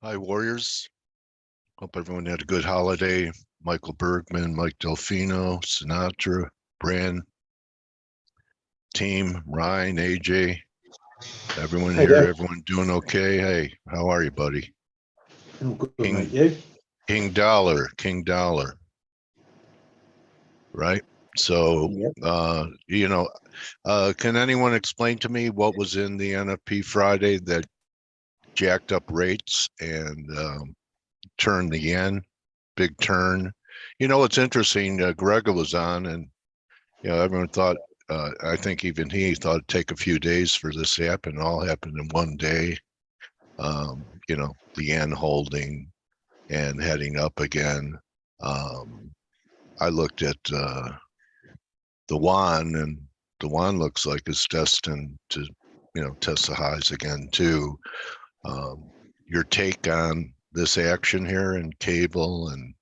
Hi, Warriors. Hope everyone had a good holiday. Michael Bergman, Mike Delfino, Sinatra, Brand, team, Ryan, AJ, everyone Hey here, there. everyone doing okay? Hey, how are you, buddy? All good, King, mate. You? King Dollar, right? So, Yep. can anyone explain to me what was in the NFP Friday that jacked up rates and turned the yen, big turn? It's interesting. Grega was on, and everyone thought. I think even he thought it'd take a few days for this to happen. It all happened in one day. The yen holding and heading up again. I looked at the yuan, and the yuan looks like it's destined to, test the highs again too. Your take on this action here in cable and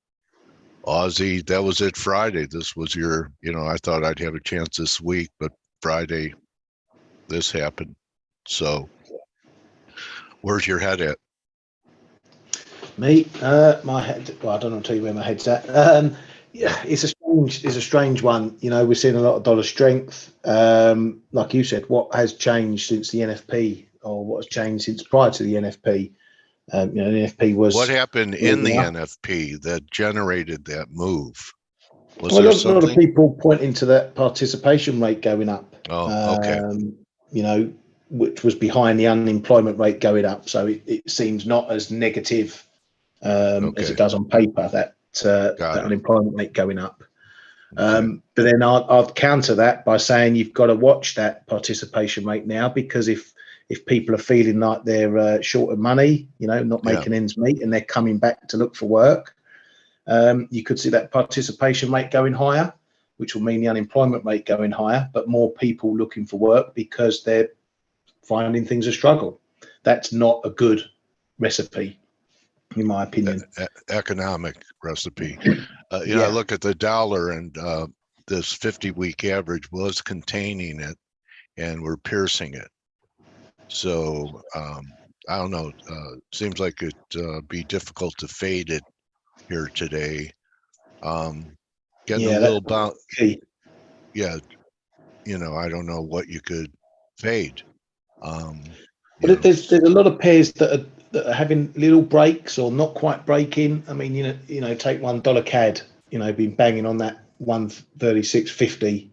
Aussie? That was it Friday. This was your, I thought I'd have a chance this week, but Friday, this happened. So where's your head at? Me? My head. Well, I don't know. Tell you where my head's at. Yeah, it's a strange one. We're seeing a lot of dollar strength. Like you said, what has changed since the NFP, or what has changed since prior to the NFP? The NFP was. What happened in the NFP that generated that move? Was well, there a something? lot of people pointing to that participation rate going up. Oh, okay. Which was behind the unemployment rate going up. So it seems not as negative as it does on paper, that unemployment rate going up. But then I'd counter that by saying you've got to watch that participation rate now, because if people are feeling like they're short of money, not making ends meet, and they're coming back to look for work, you could see that participation rate going higher, which will mean the unemployment rate going higher, but more people looking for work because they're finding things a struggle. That's not a good recipe, in my opinion. Economic recipe. I look at the dollar, and this 50-week average was containing it, and we're piercing it. So I don't know. Seems like it'd be difficult to fade it here today. Getting a little bounce. Yeah, I don't know what you could fade. But there's a lot of pairs that are having little breaks or not quite breaking. I mean, take $1 CAD. Been banging on that 136.50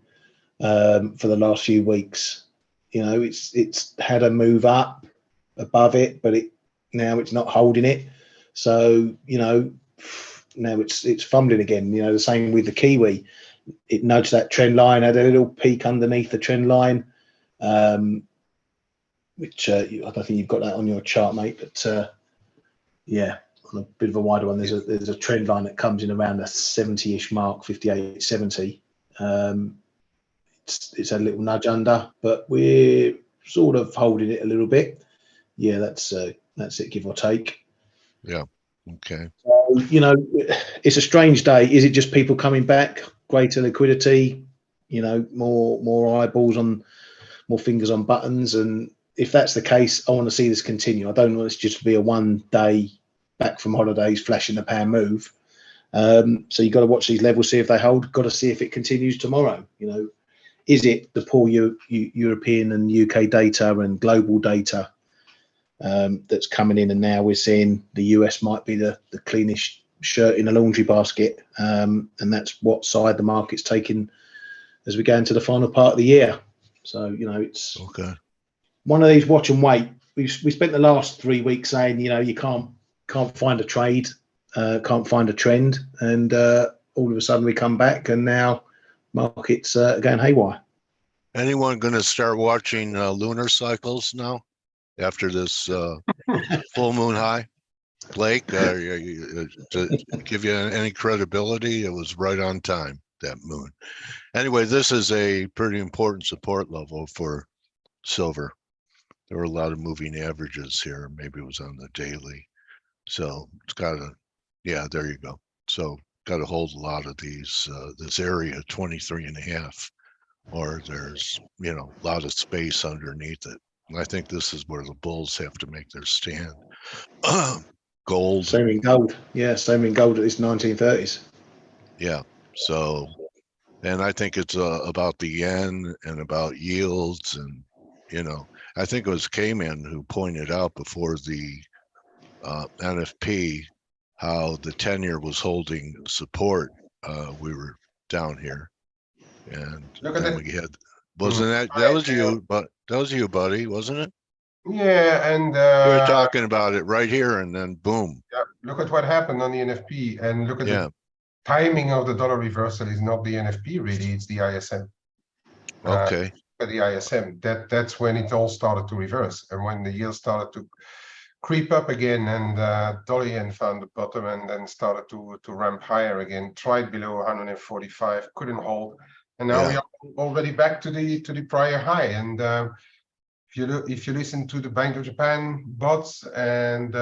for the last few weeks. It's had a move up above it, but now it's not holding it. So now it's fumbling again. The same with the Kiwi. It nudged that trend line, had a little peak underneath the trend line. Which I don't think you've got that on your chart, mate, but on a bit of a wider one, there's a trend line that comes in around the 70-ish mark, 58.70. It's a little nudge under, but we're sort of holding it a little bit. Yeah, that's it, give or take. Yeah. Okay. So, it's a strange day. Is it just people coming back, greater liquidity, more eyeballs on, more fingers on buttons? And if that's the case, I want to see this continue. I don't want this just to be a one-day back from holidays, flash in the pan move. So you've got to watch these levels, see if they hold. Got to see if it continues tomorrow. Is it the poor European and UK data and global data that's coming in, and now we're seeing the US might be the cleanest shirt in a laundry basket, and that's what side the market's taking as we go into the final part of the year. So it's one of these watch and wait. We spent the last 3 weeks saying you can't find a trade, can't find a trend, and all of a sudden we come back, and now markets going haywire. Anyone going to start watching lunar cycles now after this full moon high? Blake, to give you any credibility, it was right on time, that moon. Anyway, this is a pretty important support level for silver. There were a lot of moving averages here. Maybe it was on the daily. So it's got to, there you go. So got to hold a lot of these, this area 23.5, or there's, a lot of space underneath it. And I think this is where the bulls have to make their stand. gold. Same in gold. Yeah, same in gold at this 1930s. Yeah. So, and I think it's about the yen and about yields, and I think it was Kman who pointed out before the NFP how the 10-year was holding support. We were down here, and Look at then that. we had, wasn't that was you, but that was you, buddy, wasn't it? Yeah, and We were talking about it right here, and then boom. yeah, look at what happened on the NFP, and look at Yeah. the timing of the dollar reversal is not the NFP really, it's the ISM. Okay. But the ISM, that's when it all started to reverse, and when the yield started to creep up again, and dollar yen found the bottom, and then started to ramp higher again. Tried below 145, couldn't hold, and now we Yeah. are already back to the prior high. And if you listen to the Bank of Japan bots and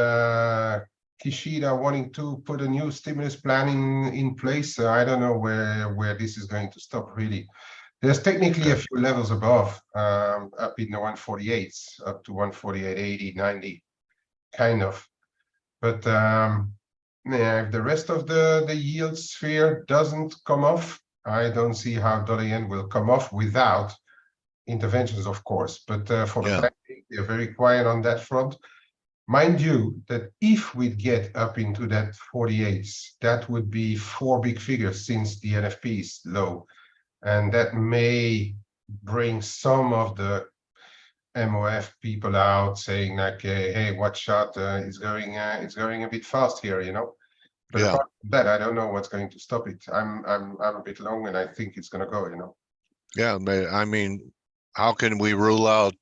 Kishida wanting to put a new stimulus plan in place, I don't know where this is going to stop really. There's technically a few levels above, up in the 148s, up to 148.80, 90, kind of. But yeah, if the rest of the yield sphere doesn't come off, I don't see how dollar yen will come off without interventions, of course. But for the time being, they're very quiet on that front. Mind you, that if we get up into that 48s, that would be 4 big figures since the NFP is low. And that may bring some of the MOF people out saying like, hey, watch out, it's going a bit fast here, But apart from that, I don't know what's going to stop it. I'm a bit long, and I think it's going to go, Yeah, I mean, how can we rule out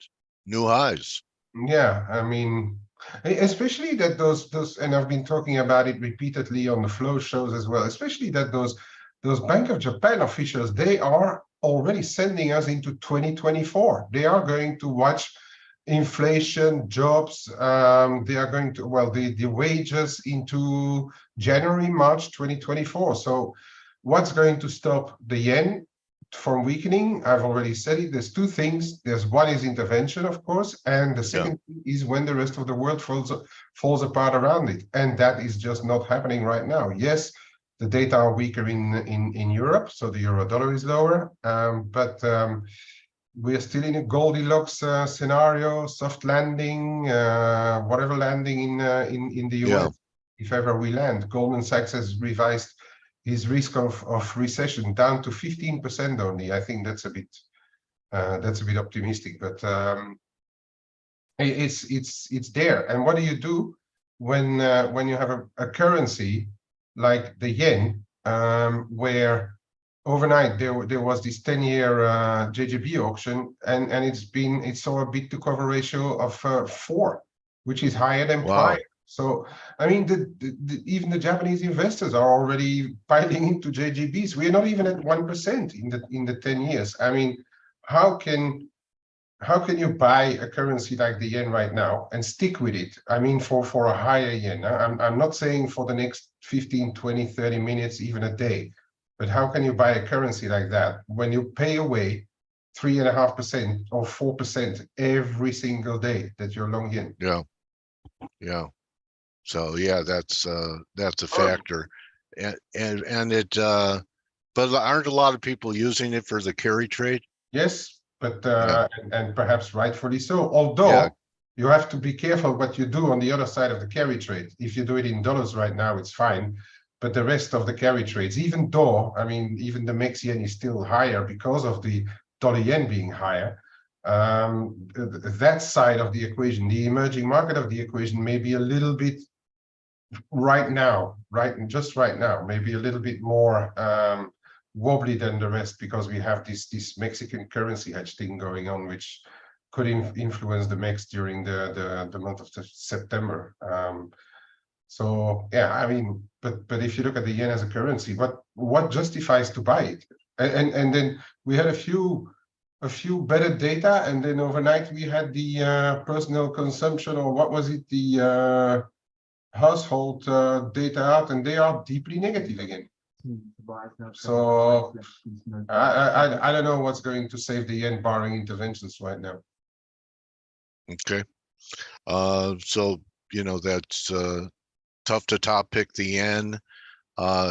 new highs? Yeah, I mean, especially that those, and I've been talking about it repeatedly on the flow shows as well, especially that those Bank of Japan officials, they are already sending us into 2024. They are going to watch inflation, jobs. They are going to, well, the wages into January, March 2024. So what's going to stop the yen from weakening? I've already said it. There's two things. There's one is intervention, of course, and the second thing is when the rest of the world falls apart around it, and that is just not happening right now. Yes, the data are weaker in Europe, so the euro dollar is lower, but we're still in a Goldilocks scenario, soft landing, whatever landing in the US, if ever we land. Goldman Sachs has revised his risk of recession down to 15% only. I think that's a bit optimistic, but it's there. And what do you do when you have a currency like the yen, where overnight there was this 10-year JGB auction, and it saw a bid to cover ratio of 4, which is higher than prior. So, I mean, even the Japanese investors are already piling into JGBs. We're not even at 1% in the 10 years. I mean, how can you buy a currency like the yen right now and stick with it? I mean, for a higher yen. I'm not saying for the next 15, 20, 30 minutes, even a day, but how can you buy a currency like that when you pay away 3.5% or 4% every single day that you're long yen? Yeah. So yeah, that's a factor, and it. But aren't a lot of people using it for the carry trade? Yes, but and perhaps rightfully so. Although you have to be careful what you do on the other side of the carry trade. If you do it in dollars right now, it's fine. But the rest of the carry trades, even though, I mean, even the Mex yen is still higher because of the dollar yen being higher, that side of the equation, the emerging market of the equation, may be a little bit just right now, maybe a little bit more wobbly than the rest, because we have this Mexican currency hedge thing going on, which could influence the MEX during the month of September. So yeah, I mean, but if you look at the yen as a currency, what justifies to buy it? And then we had a few better data, and then overnight we had the personal consumption, or what was it, the household data out, and they are deeply negative again. So I don't know what's going to save the yen barring interventions right now. Okay. So that's tough to top pick the yen.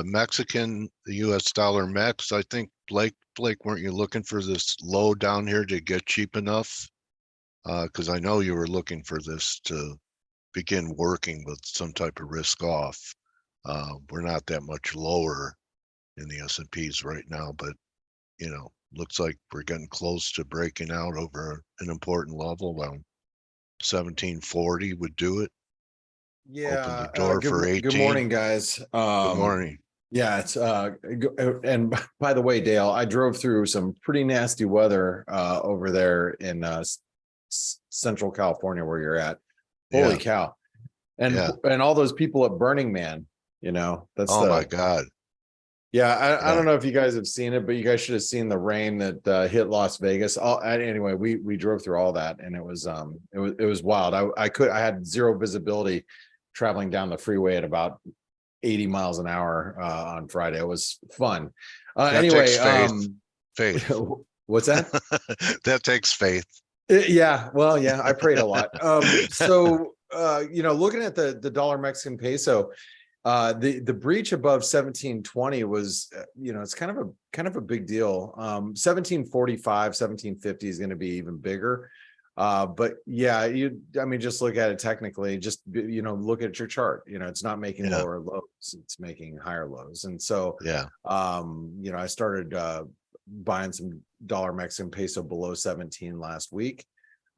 Mexican, the US dollar mex, I think Blake, weren't you looking for this low down here to get cheap enough? Because I know you were looking for this to begin working with some type of risk off. We're not that much lower in the S&Ps right now, but you know, looks like we're getting close to breaking out over an important level. 1740 would do it. Yeah. Open the door for 18. Good morning, guys. Good morning. Yeah, it's and by the way, Dale, I drove through some pretty nasty weather over there in Central California where you're at. Holy cow. And all those people at Burning Man, you know, that's my God. Yeah, I don't know if you guys have seen it, but you guys should have seen the rain that hit Las Vegas. Anyway, we drove through all that, and it was wild. I had zero visibility traveling down the freeway at about 80 miles an hour on Friday. It was fun. Anyway, faith. What's that? That takes faith. Yeah, well, yeah, I prayed a lot. So you know, looking at the dollar Mexican peso, the breach above 1720 was, you know, it's kind of a big deal. 1745, 1750 is going to be even bigger. But yeah, I mean, just look at it technically, just, you know, look at your chart, you know, it's not making lower lows, it's making higher lows. And so, you know, I started buying some dollar Mexican peso below 17 last week.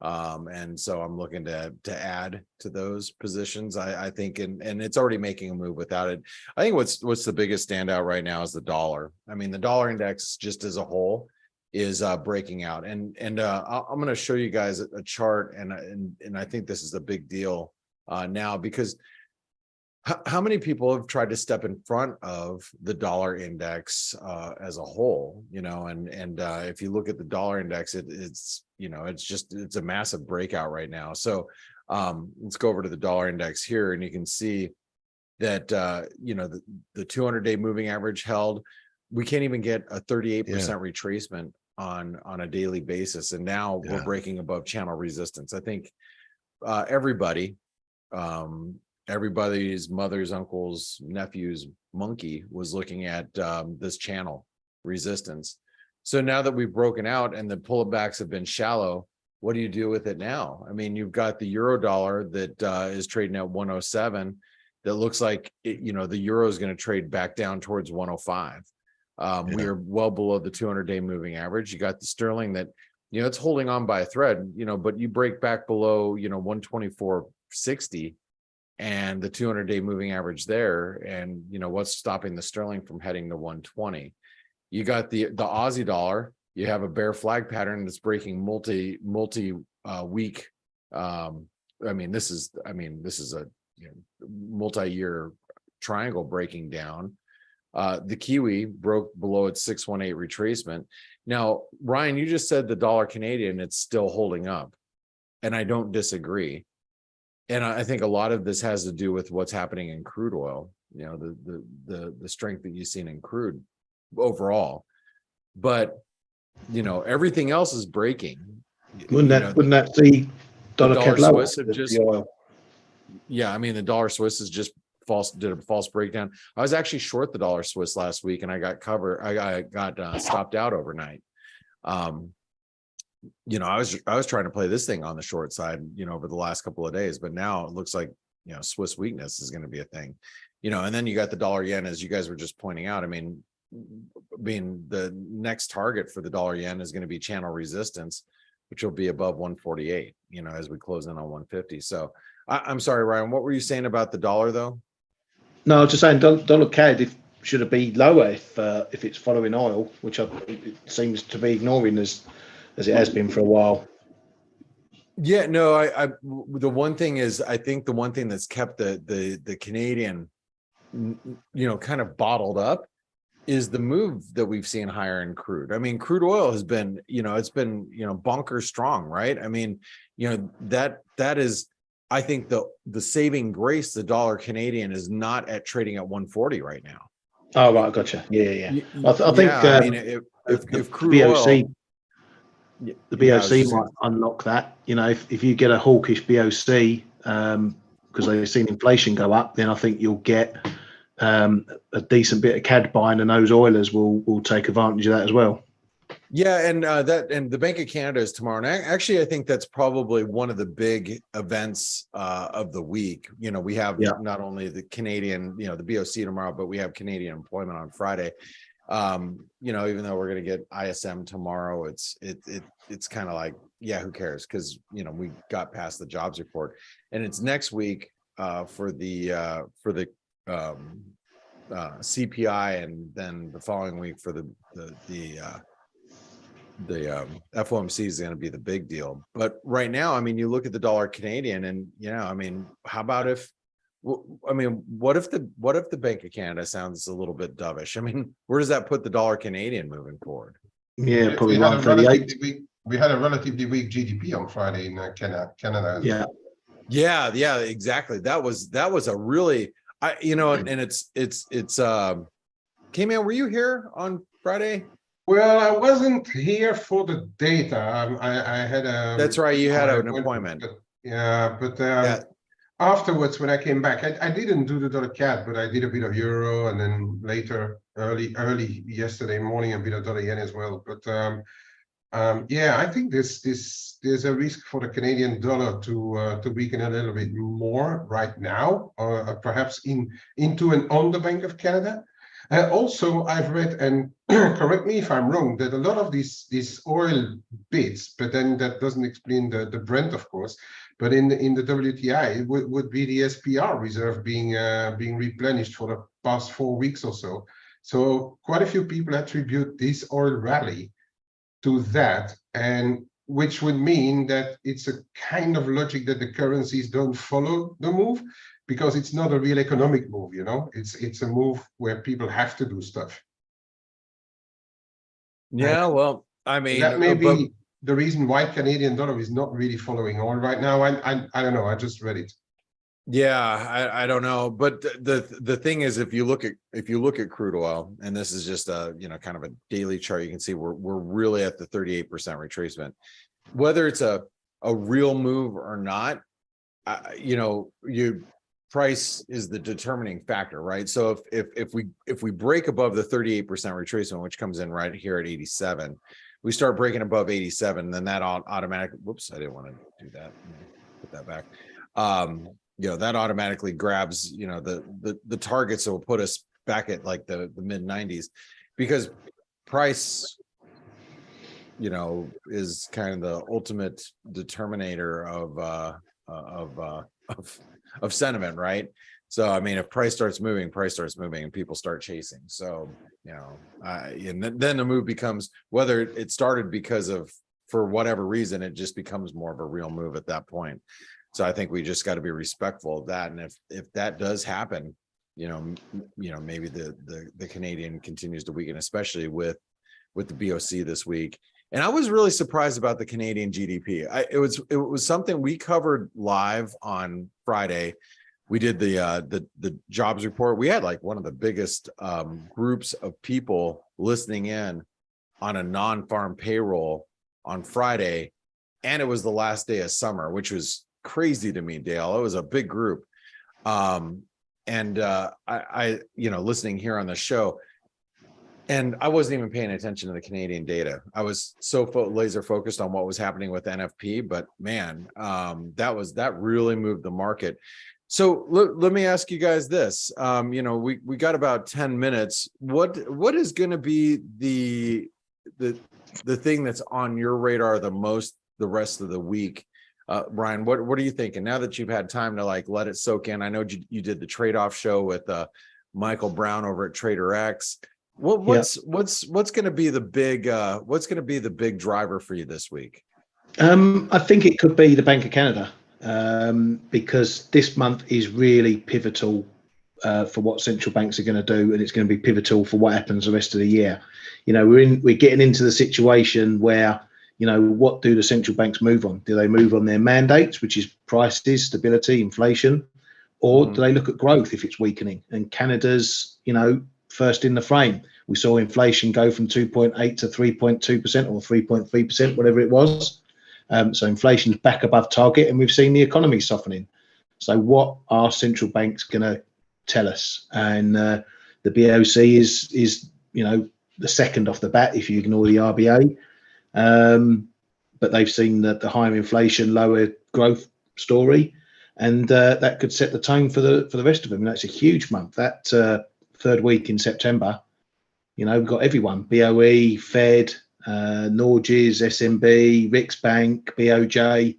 And so I'm looking to add to those positions. I think, and it's already making a move without it. I think what's the biggest standout right now is the dollar. I mean, the dollar index just as a whole is breaking out, and I'm going to show you guys a chart, and I think this is a big deal now, because how many people have tried to step in front of the dollar index as a whole, you know, and if you look at the dollar index, it's, you know, it's a massive breakout right now. So let's go over to the dollar index here, and you can see that, you know, the 200-day moving average held. We can't even get a 38% retracement on a daily basis. And now we're breaking above channel resistance. I think everybody's mother's, uncle's, nephew's monkey was looking at this channel resistance. So now that we've broken out and the pullbacks have been shallow, what do you do with it now? I mean, you've got the euro dollar that is trading at 107. That looks like you know, the euro is going to trade back down towards 105. We are well below the 200-day moving average. You got the sterling that, you know, it's holding on by a thread, you know, but you break back below, you know, 124.60 and the 200-day moving average there. And, you know, what's stopping the sterling from heading to 120? You got the Aussie dollar. You have a bear flag pattern that's breaking multi week. I mean, this is a, you know, multi-year triangle breaking down. The Kiwi broke below its 618 retracement. Now, Ryan, you just said the dollar Canadian, it's still holding up, and I don't disagree. And I think a lot of this has to do with what's happening in crude oil, you know, the strength that you've seen in crude overall. But, you know, everything else is breaking. Wouldn't that see dollar Swiss have just, yeah, I mean, the dollar Swiss is just did a false breakdown. I was actually short the dollar Swiss last week, and I got I got stopped out overnight. You know, I was trying to play this thing on the short side, you know, over the last couple of days, but now it looks like, you know, Swiss weakness is going to be a thing, you know. And then you got the dollar yen, as you guys were just pointing out. I mean, being the next target for the dollar yen is going to be channel resistance, which will be above 148, you know, as we close in on 150. So I'm sorry, Ryan, what were you saying about the dollar though? No, I was just saying dollar CAD should it be lower if it's following oil, which it seems to be ignoring as it has been for a while. Yeah, no, the one thing is, I think the one thing that's kept the Canadian, you know, kind of bottled up is the move that we've seen higher in crude. I mean, crude oil has been, you know, it's been, you know, bonkers strong, right? I mean, you know, that is, I think the saving grace, the dollar Canadian is not at trading at 140 right now. Oh, right, gotcha. Yeah. I think. I mean, if crude BOC, oil, the BOC might unlock that. You know, if you get a hawkish BOC, because they've seen inflation go up, then I think you'll get a decent bit of CAD buying, and those Oilers will take advantage of that as well. Yeah, and the Bank of Canada is tomorrow. And actually, I think that's probably one of the big events of the week. You know, we have not only the Canadian, you know, the BOC tomorrow, but we have Canadian employment on Friday. You know, even though we're going to get ISM tomorrow, it's kind of like, yeah, who cares? Because, you know, we got past the jobs report, and it's next week for the CPI, and then the following week for the FOMC is going to be the big deal. But right now, I mean, you look at the dollar Canadian, and you know, I mean, how about if, I mean, what if the Bank of Canada sounds a little bit dovish? I mean, where does that put the dollar Canadian moving forward? Yeah, probably 138. We had a relatively weak GDP on Friday in Canada. Yeah, exactly. That was a really, you know, and it's Kman, were you here on Friday? Well, I wasn't here for the data. I had a. That's right. You had an appointment. But afterwards, when I came back, I didn't do the dollar CAD, but I did a bit of euro, and then later, early yesterday morning, a bit of dollar yen as well. But yeah, I think there's a risk for the Canadian dollar to weaken a little bit more right now, or perhaps into and on the Bank of Canada. Also, I've read, and correct me if I'm wrong, that a lot of these oil bits, but then that doesn't explain the Brent, of course, but in the WTI would be the SPR reserve being replenished for the past 4 weeks or so. So quite a few people attribute this oil rally to that, and which would mean that it's a kind of logic that the currencies don't follow the move, because it's not a real economic move, you know, it's a move where people have to do stuff. Yeah, well, I mean, that may be the reason why Canadian dollar is not really following oil right now. I don't know. I just read it. Yeah, I don't know, but the thing is, if you look at crude oil, and this is just a, you know, kind of a daily chart, you can see we're really at the 38% retracement. Whether it's a real move or not, you know, price is the determining factor, right? So if we break above the 38% retracement, which comes in right here at 87, we start breaking above 87, then that automatically, whoops, I didn't want to do that. Put that back. You know, that automatically grabs, you know, the targets that will put us back at like the mid 90s, because price, you know, is kind of the ultimate determinator of sentiment, right? So I mean, if price starts moving, and people start chasing. So, you know, and then the move becomes, whether it started because of, for whatever reason, it just becomes more of a real move at that point. So I think we just got to be respectful of that. And if that does happen, you know, maybe the Canadian continues to weaken, especially with the BOC this week. And I was really surprised about the Canadian GDP. It was something we covered live on Friday. We did the jobs report. We had like one of the biggest groups of people listening in on a non-farm payroll on Friday, and it was the last day of summer, which was crazy to me, Dale. It was a big group, and I you know, listening here on the show. And I wasn't even paying attention to the Canadian data. I was so laser focused on what was happening with NFP, but man, that really moved the market. So let me ask you guys this. You know, we got about 10 minutes. What is going to be the thing that's on your radar the most the rest of the week? Brian, what are you thinking now that you've had time to like let it soak in? I know you did the trade-off show with Michael Brown over at Trader X. What's going to be the big driver for you this week? I think it could be the Bank of Canada, because this month is really pivotal for what central banks are going to do, and it's going to be pivotal for what happens the rest of the year. You know, we're getting into the situation where, you know, what do the central banks move on? Do they move on their mandates, which is prices, stability, inflation, or do they look at growth if it's weakening? And Canada's, you know, first in the frame. We saw inflation go from 2.8 to 3.2% or 3.3%, whatever it was. So inflation's back above target, and we've seen the economy softening. So what are central banks going to tell us? And the BOC is the second off the bat if you ignore the RBA. But they've seen the higher inflation, lower growth story, and that could set the tone for the rest of them. And that's a huge month. That third week in September, we've got everyone: BOE, Fed, Norges, SMB, Riksbank, BOJ.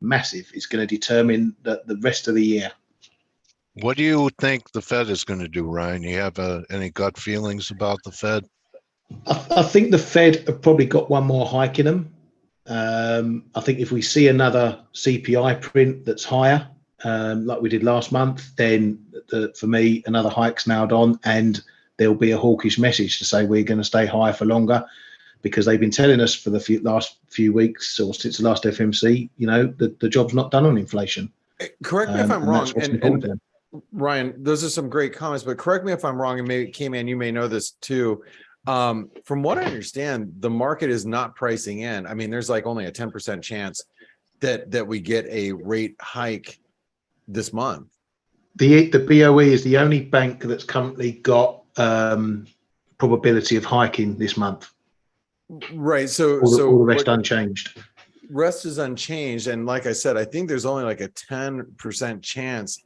Massive. It's going to determine the rest of the year. What do you think the Fed is going to do, Ryan? You have any gut feelings about the Fed? I think the Fed have probably got one more hike in them. I think if we see another CPI print that's higher, like we did last month, then for me, another hike's nailed on, and there'll be a hawkish message to say we're going to stay higher for longer, because they've been telling us for the last few weeks or since the last FMC, the job's not done on inflation. Correct me if I'm wrong. And Ryan, those are some great comments, but correct me if I'm wrong. And maybe Kman, you may know this too. From what I understand, the market is not pricing in. I mean, there's like only a 10% chance that we get a rate hike this month. The BOE is the only bank that's currently got probability of hiking this month. Right. So all the rest unchanged. Rest is unchanged. And like I said, I think there's only like a 10% chance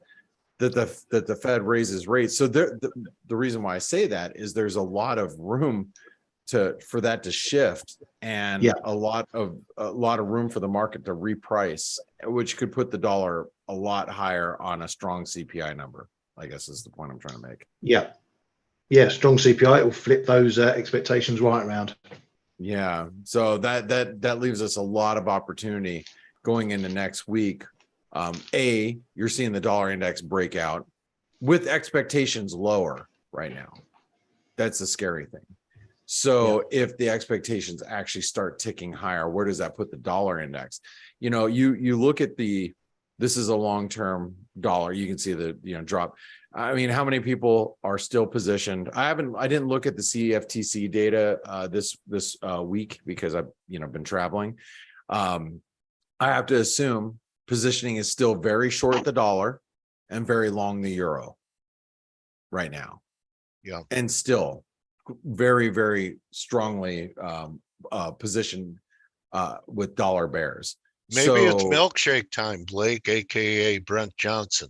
that the Fed raises rates. So the reason why I say that is there's a lot of room for that to shift, and a lot of room for the market to reprice, which could put the dollar a lot higher on a strong CPI number, I guess is the point I'm trying to make. Yeah, strong CPI, it will flip those expectations right around. Yeah, so that leaves us a lot of opportunity going into next week. You're seeing the dollar index break out with expectations lower right now. That's the scary thing. So if the expectations actually start ticking higher, where does that put the dollar index? You look at this is a long-term dollar. You can see the drop. I mean, how many people are still positioned? I didn't look at the CFTC data this week because I've been traveling. I have to assume positioning is still very short the dollar and very long the euro right now. Yeah. And still very, very strongly positioned with dollar bears. Maybe it's milkshake time, Blake, aka Brent Johnson.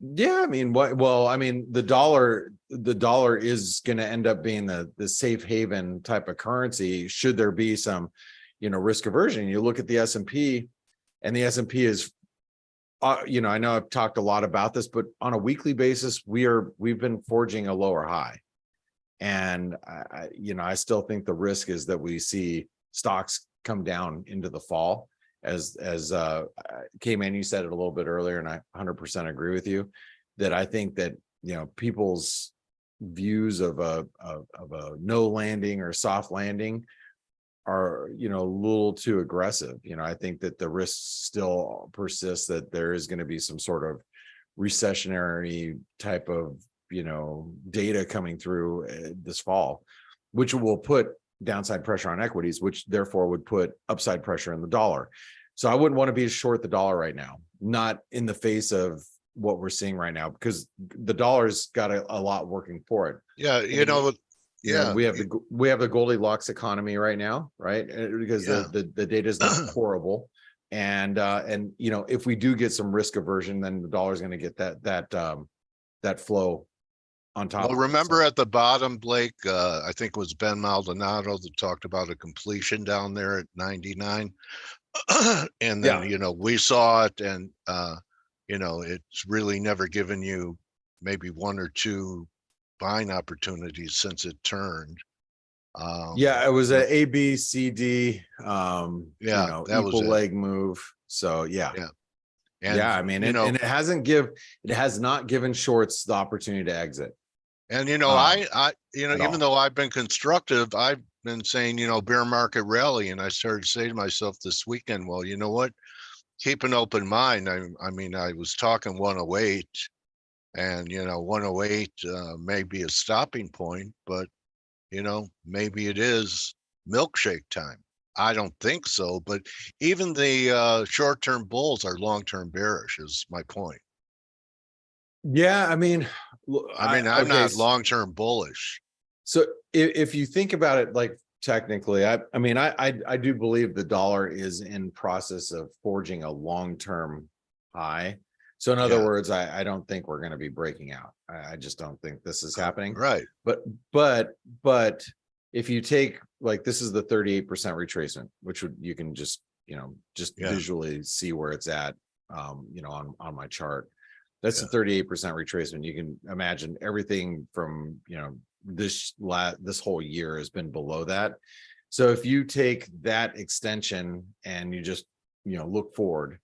Yeah, I mean, the dollar is going to end up being the safe haven type of currency should there be some, risk aversion. You look at the S&P, and the S&P is, I know I've talked a lot about this, but on a weekly basis, we've been forging a lower high, and I still think the risk is that we see stocks come down into the fall. As Kman, you said it a little bit earlier, and I 100% agree with you that I think that people's views of a no landing or soft landing are a little too aggressive. I think that the risk still persists that there is going to be some sort of recessionary type of data coming through this fall, which will put downside pressure on equities, which therefore would put upside pressure in the dollar. So I wouldn't want to be short the dollar right now, not in the face of what we're seeing right now, because the dollar's got a lot working for it. Yeah, we have the Goldilocks economy right now, right? Because the data is not horrible, and if we do get some risk aversion, then the dollar's going to get that flow on top. Well, remember at the bottom, Blake, I think it was Ben Maldonado that talked about a completion down there at 99. And then, we saw it, and, it's really never given you maybe one or two buying opportunities since it turned. It was a A, B, C, D, equal leg move. So, And, I mean, and it has not given shorts the opportunity to exit. And, even though I've been constructive, I've been saying, bear market rally. And I started to say to myself this weekend, well, you know what? Keep an open mind. I mean, I was talking 108, and, 108 may be a stopping point, but, maybe it is milkshake time. I don't think so. But even the short-term bulls are long-term bearish is my point. Yeah, I mean, I'm okay, not long-term bullish. so if you think about it, like technically, I mean, I do believe the dollar is in process of forging a long-term high. So in other Yeah. words, I don't think we're going to be breaking out. I just don't think this is happening. Right. But if you take, like, this is the 38% retracement, which you can just, just Yeah. visually see where it's at, on my chart. That's Yeah. the 38% retracement. You can imagine everything from, this whole year has been below that. So if you take that extension and you just, look forward,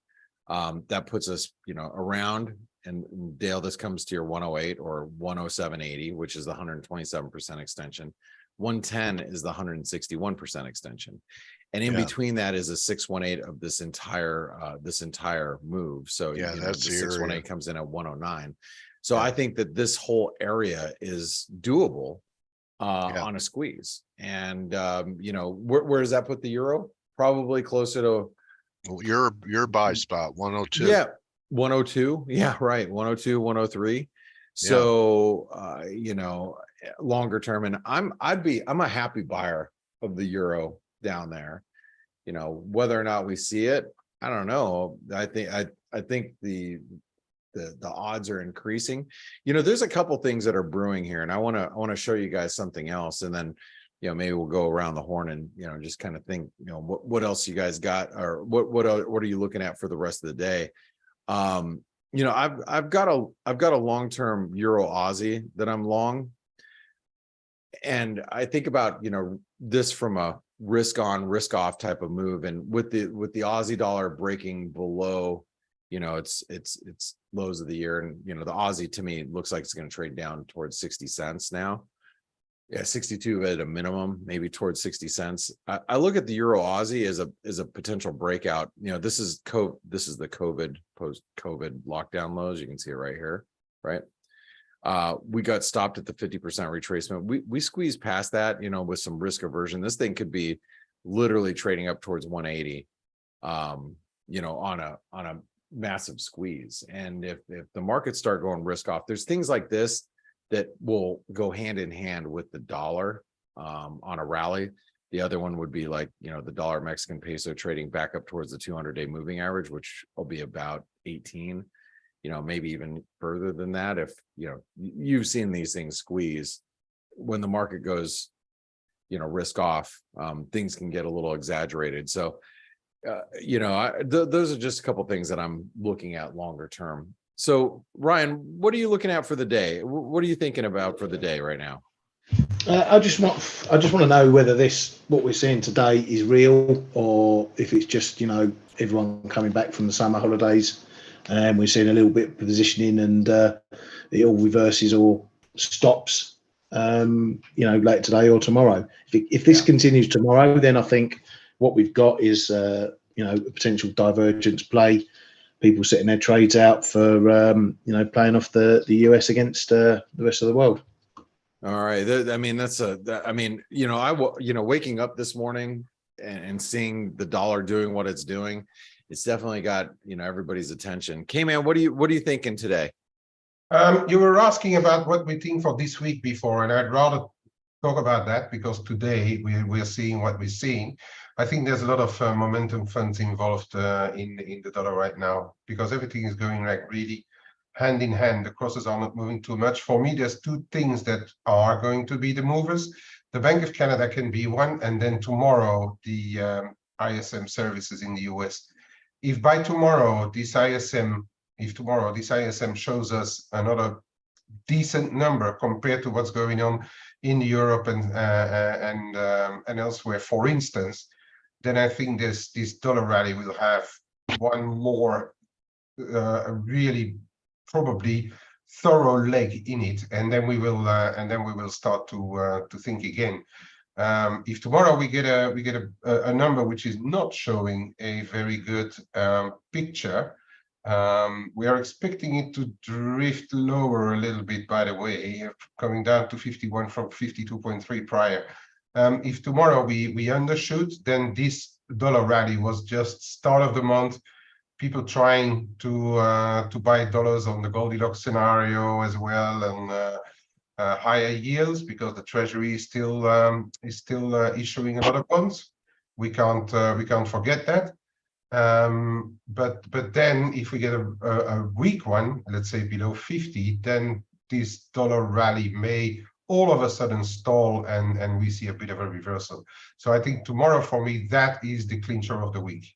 that puts us, around, and Dale, this comes to your 108 or 107.80, which is the 127% extension. 110 is the 161% extension. And in Yeah. between that is a 618 of this entire move. So Yeah, that's the the area. 618 comes in at 109. So Yeah. I think that this whole area is doable Yeah. on a squeeze. And where does that put the euro? Probably closer to Your buy spot 102. Yeah, 102. Yeah, right. 102, 103. So longer term, and I'm a happy buyer of the euro down there. Whether or not we see it, I don't know. I think the odds are increasing. There's a couple things that are brewing here, and I want to show you guys something else, and then maybe we'll go around the horn and just kind of think what else you guys got, or what are you looking at for the rest of the day. I've got a long-term euro Aussie that I'm long, and I think about this from a risk on risk off type of move, and with the Aussie dollar breaking below its lows of the year, and the Aussie to me looks like it's going to trade down towards 60 cents now. Yeah, 62 at a minimum, maybe towards 60 cents. I look at the euro Aussie as a potential breakout. This is the COVID post-COVID lockdown lows. You can see it right here, right? We got stopped at the 50% retracement. We squeezed past that, with some risk aversion. This thing could be literally trading up towards 180, on a massive squeeze. And if the markets start going risk off, there's things like this that will go hand in hand with the dollar on a rally. The other one would be like, the dollar Mexican peso trading back up towards the 200-day moving average, which will be about 18, maybe even further than that. If, you've seen these things squeeze when the market goes, risk off, things can get a little exaggerated. So, those are just a couple of things that I'm looking at longer term. So, Ryan, what are you looking at for the day? What are you thinking about for the day right now? I just want to know whether what we're seeing today is real, or if it's just everyone coming back from the summer holidays, and we're seeing a little bit of positioning, and it all reverses or stops, later today or tomorrow. If this continues tomorrow, then I think what we've got is a potential divergence play. People setting their trades out for playing off the US against the rest of the world. All right. Waking up this morning and seeing the dollar doing what it's doing, it's definitely got everybody's attention. Kman, what are you thinking today? You were asking about what we think for this week before, and I'd rather talk about that because today we're seeing what we're seeing. I think there's a lot of momentum funds involved in the dollar right now, because everything is going like really hand in hand. The crosses are not moving too much. For me, there's two things that are going to be the movers. The Bank of Canada can be one, and then tomorrow the ISM services in the US. If tomorrow this ISM shows us another decent number compared to what's going on in Europe and elsewhere, for instance, then I think this dollar rally will have one more really probably thorough leg in it, and then we will start to think again. If tomorrow we get a number which is not showing a very good picture, we are expecting it to drift lower a little bit, by the way, coming down to 51 from 52.3 prior. If tomorrow we undershoot, then this dollar rally was just start of the month, people trying to buy dollars on the Goldilocks scenario as well, and higher yields because the Treasury is still issuing a lot of bonds. We can't forget that. But then if we get a weak one, let's say below 50, then this dollar rally may all of a sudden stall, and we see a bit of a reversal. So I think tomorrow for me, that is the clincher of the week.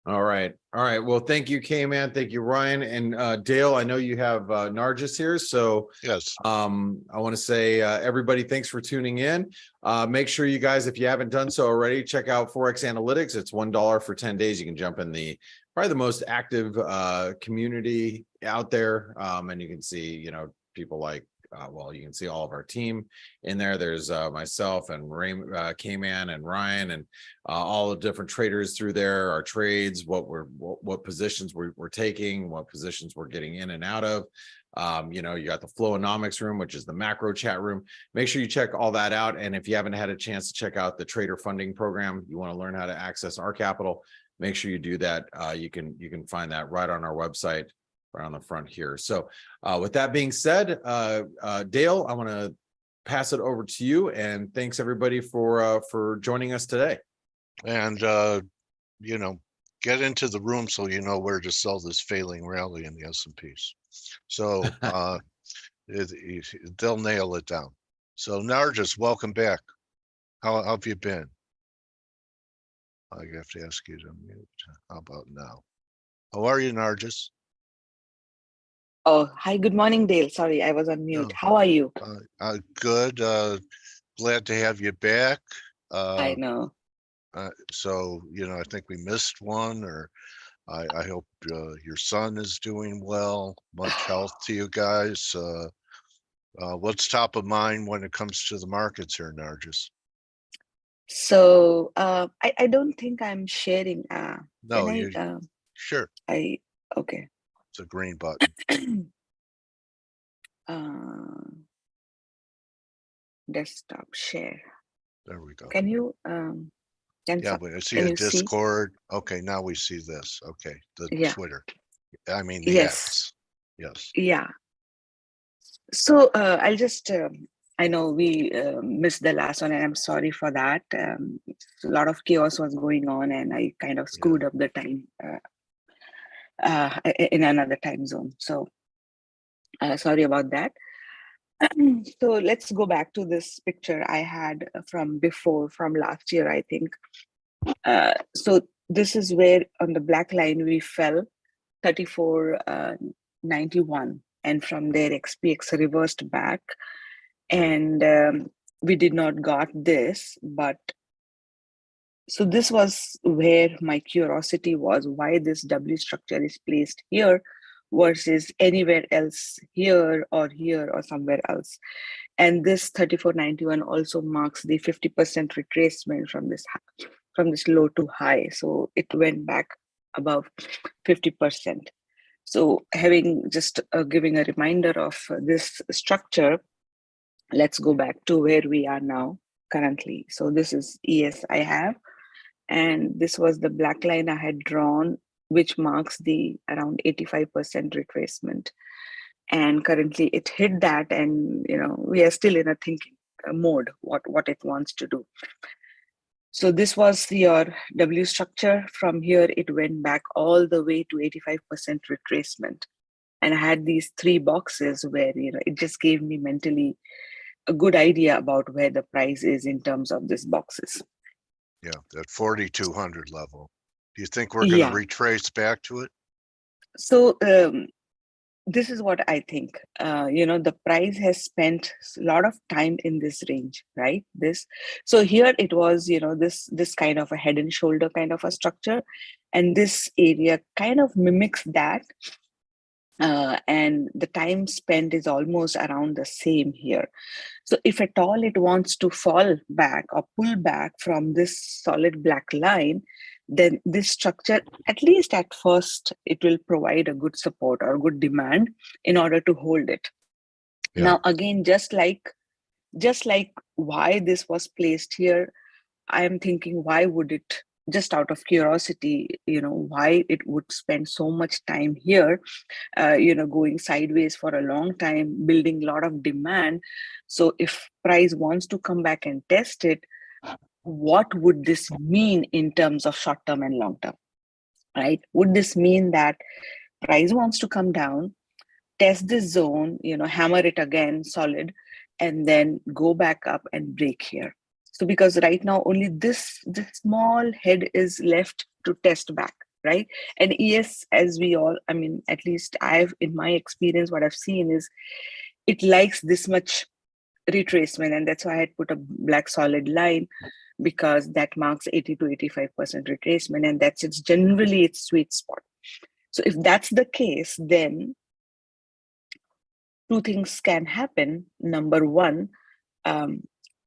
All right. All right. Well, thank you, Kman. Thank you, Ryan. And Dale, I know you have Nargis here. So Yes. I want to say, everybody, thanks for tuning in. Make sure you guys, if you haven't done so already, check out ForexAnalytix. It's $1 for 10 days. You can jump in probably the most active community out there. And you can see, you know, people like, well, you can see all of our team in there. There's myself and Kman and Ryan and all the different traders through there, our trades, what positions we're taking, what positions we're getting in and out of. You know, you got the Flowonomics room, which is the macro chat room. Make sure you check all that out. And if you haven't had a chance to check out the trader funding program, you want to learn how to access our capital, make sure you do that. You can find that right on our website, right on the front here. So with that being said, Dale, I want to pass it over to you, and thanks everybody for joining us today. And, you know, get into the room so you know where to sell this failing rally in the S&Ps. So they'll nail it down. So Nargis, welcome back. How have you been? I have to ask you to mute. How about now? How are you, Nargis? Oh, hi, good morning, Dale. Sorry, I was on mute. Oh. How are you? Good. Glad to have you back. I know. So, you know, I think we missed one, or I hope your son is doing well. Much health to you guys. What's top of mind when it comes to the markets here, Nargis? So I don't think I'm sharing. No, can you sure. Okay. It's a green button. Desktop share. There we go. Can you Yeah, but I see a Discord. Okay, now we see this. Okay, the Twitter. I mean the X. Yes. Yeah. So I'll just I know we missed the last one, and I'm sorry for that. A lot of chaos was going on, and I kind of screwed up the time in another time zone. So sorry about that. So let's go back to this picture I had from last year, I think. So this is where on the black line we fell 34.91, and from there XPX reversed back, and we did not got this. But so this was where my curiosity was, why this W structure is placed here versus anywhere else, here or somewhere else. And this 34.91 also marks the 50% retracement from this low to high. So it went back above 50%. So having just giving a reminder of this structure, let's go back to where we are now currently. So this is ES I have, and this was the black line I had drawn, which marks the around 85% retracement. And currently it hit that, and you know, we are still in a thinking mode, what it wants to do. So this was your W structure. From here, it went back all the way to 85% retracement. And I had these three boxes where, you know, it just gave me mentally a good idea about where the price is in terms of these boxes. Yeah, that 4,200 level. Do you think we're going to retrace back to it? So this is what I think. You know, the price has spent a lot of time in this range, right? So here it was, you know, this kind of a head and shoulder kind of a structure, and this area kind of mimics that. And the time spent is almost around the same here. So if at all it wants to fall back or pull back from this solid black line, then this structure, at least at first, it will provide a good support or good demand in order to hold it. Yeah. Now, again, just like why this was placed here, I am thinking, why would it just out of curiosity, why it would spend so much time here, going sideways for a long time, building a lot of demand. So if price wants to come back and test it, what would this mean in terms of short term and long term, right? Would this mean that price wants to come down, test this zone, hammer it again solid, and then go back up and break here? So because right now only this small head is left to test back, right? And yes, as we all, at least in my experience, what I've seen is it likes this much retracement, and that's why I had put a black solid line, because that marks 80 to 85% retracement, and that's generally its sweet spot. So if that's the case, then two things can happen. Number one,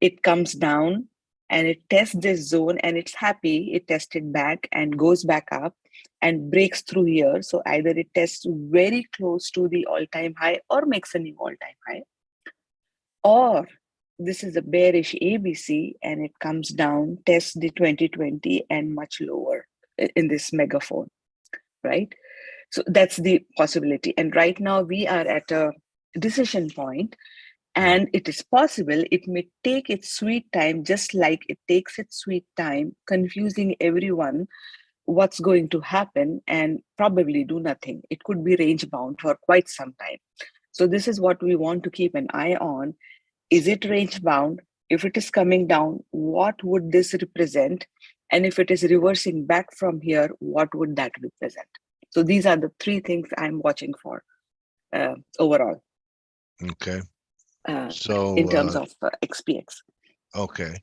it comes down and it tests this zone and it's happy, it tested back and goes back up and breaks through here. So either it tests very close to the all-time high or makes a new all-time high, or this is a bearish ABC and it comes down, tests the 2020 and much lower in this megaphone, right? So that's the possibility. And right now we are at a decision point, and it is possible it may take its sweet time, just like it takes its sweet time, confusing everyone what's going to happen, and probably do nothing. It could be range bound for quite some time. So this is what we want to keep an eye on. Is it range bound? If it is coming down, what would this represent? And if it is reversing back from here, what would that represent? So these are the three things I'm watching for overall. Okay. So in terms of XPX. Okay.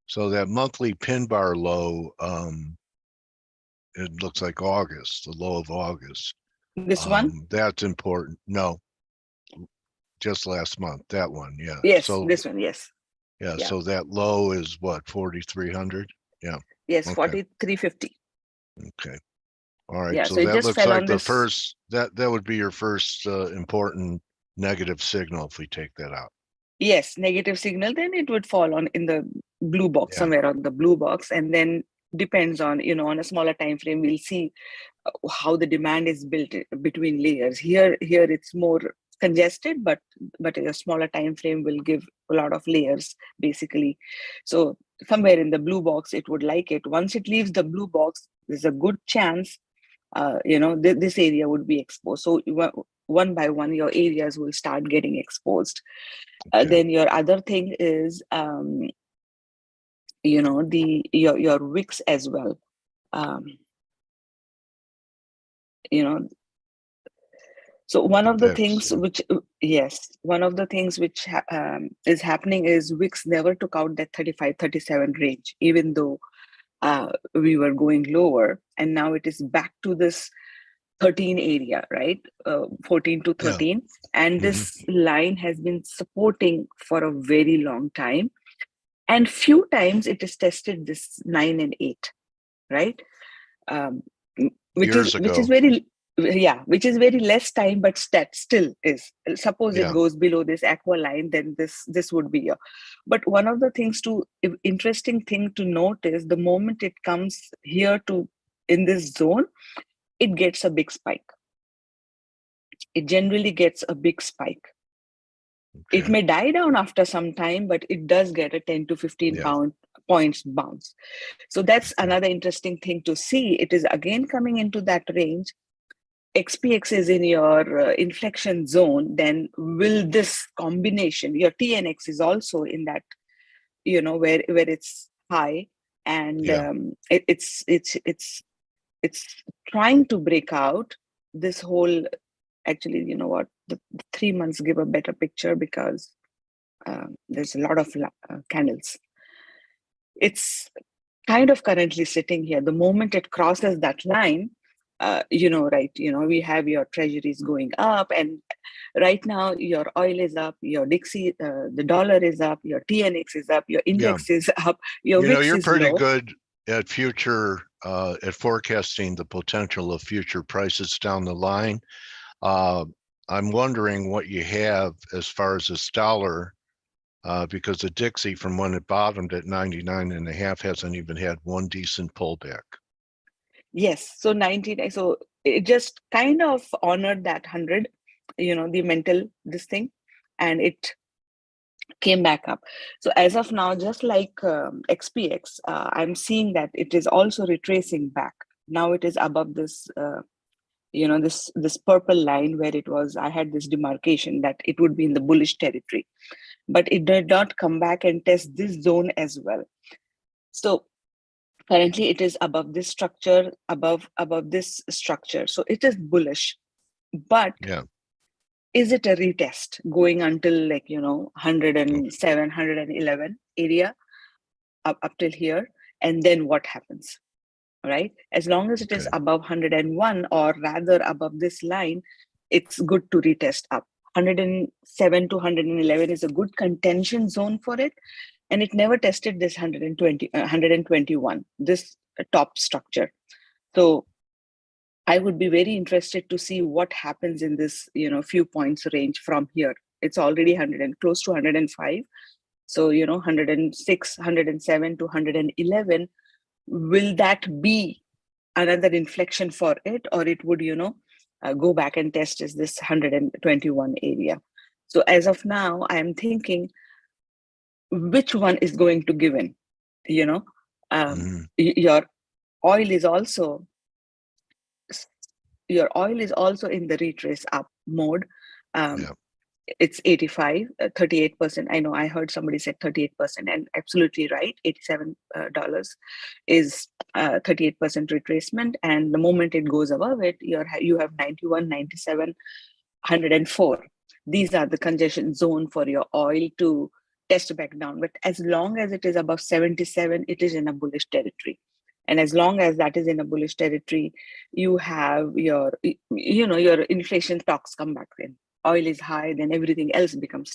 So that monthly pin bar low, it looks like August, the low of August. This one? That's important. No, just last month, that one. Yeah. Yes, So this one. Yes. yeah. So that low is what, 4,300? Yeah. Yes, Okay. 4,350. Okay. All right. Yeah, So so it that just looks fell like on the this. first, that would be your first important negative signal if we take that out. Yes, negative signal, then it would fall on in the blue box, somewhere on the blue box, and then depends on, on a smaller time frame, we'll see how the demand is built between layers. Here it's more congested, but a smaller time frame will give a lot of layers basically. So somewhere in the blue box, it would like it. Once it leaves the blue box, there's a good chance this area would be exposed. So one by one, your areas will start getting exposed. Okay. Then your other thing is, your wicks as well. So one of the things which, is happening is wicks never took out that 35, 37 range, even though we were going lower, and now it is back to this 13 area, right? 14 to 13. And this line has been supporting for a very long time. And few times it is tested this 9 and 8, right? Which is very less time, but that still is. Suppose it goes below this aqua line, then this would be a. But one of the things interesting thing to note is the moment it comes here in this zone, it gets a big spike. It generally gets a big spike. Okay. It may die down after some time, but it does get a 10 to 15 points bounce. So that's another interesting thing to see. It is again coming into that range. XPX is in your inflection zone. Then will this combination, your TNX is also in that, where it's high, and it's trying to break out this whole. Actually, you know what? The 3 months give a better picture because there's a lot of candles. It's kind of currently sitting here. The moment it crosses that line, we have your treasuries going up, and right now your oil is up, your Dixie, the dollar is up, your TNX is up, your index is up, your VIX you're is pretty low. good at future, at forecasting the potential of future prices down the line. I'm wondering what you have as far as this dollar because the Dixie from when it bottomed at 99.5 hasn't even had one decent pullback. Yes, so 99, so it just kind of honored that 100, the mental, this thing, and it came back up. So as of now, just like XPX, I'm seeing that it is also retracing back. Now it is above this, this purple line where it was, I had this demarcation that it would be in the bullish territory, but it did not come back and test this zone as well. So currently it is above this structure, above this structure. So it is bullish, but Yeah. is it a retest going until 107, 111 area up till here? And then what happens, right? As long as it is Okay. above 101, or rather above this line, it's good to retest up. 107 to 111 is a good contention zone for it. And it never tested this 121, this top structure. So I would be very interested to see what happens in this, few points range from here. It's already 100 and close to 105. So, 106, 107 to 111. Will that be another inflection for it, or it would, go back and test is this 121 area? So as of now, I am thinking, which one is going to give in? Your oil is also in the retrace up mode. Yeah. It's 85, 38%. I know I heard somebody said 38%, and absolutely right. $87 is 38% retracement, and the moment it goes above it, you have 91, 97, 104. These are the congestion zone for your oil to test back down. But as long as it is above 77, it is in a bullish territory. And as long as that is in a bullish territory, you have your inflation talks come back in. Oil is high, then everything else becomes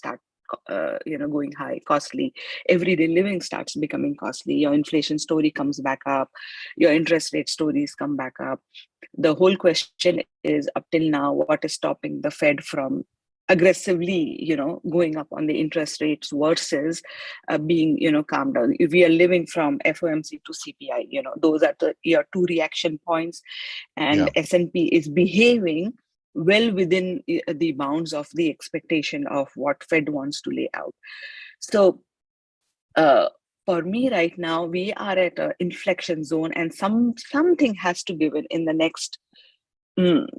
going high, costly. Everyday living starts becoming costly. Your inflation story comes back up. Your interest rate stories come back up. The whole question is, up till now, what is stopping the Fed from aggressively, going up on the interest rates versus being, calmed down? If we are living from FOMC to CPI, those are your two reaction points, and S&P is behaving well within the bounds of the expectation of what Fed wants to lay out. So for me right now, we are at an inflection zone, and something has to give in the next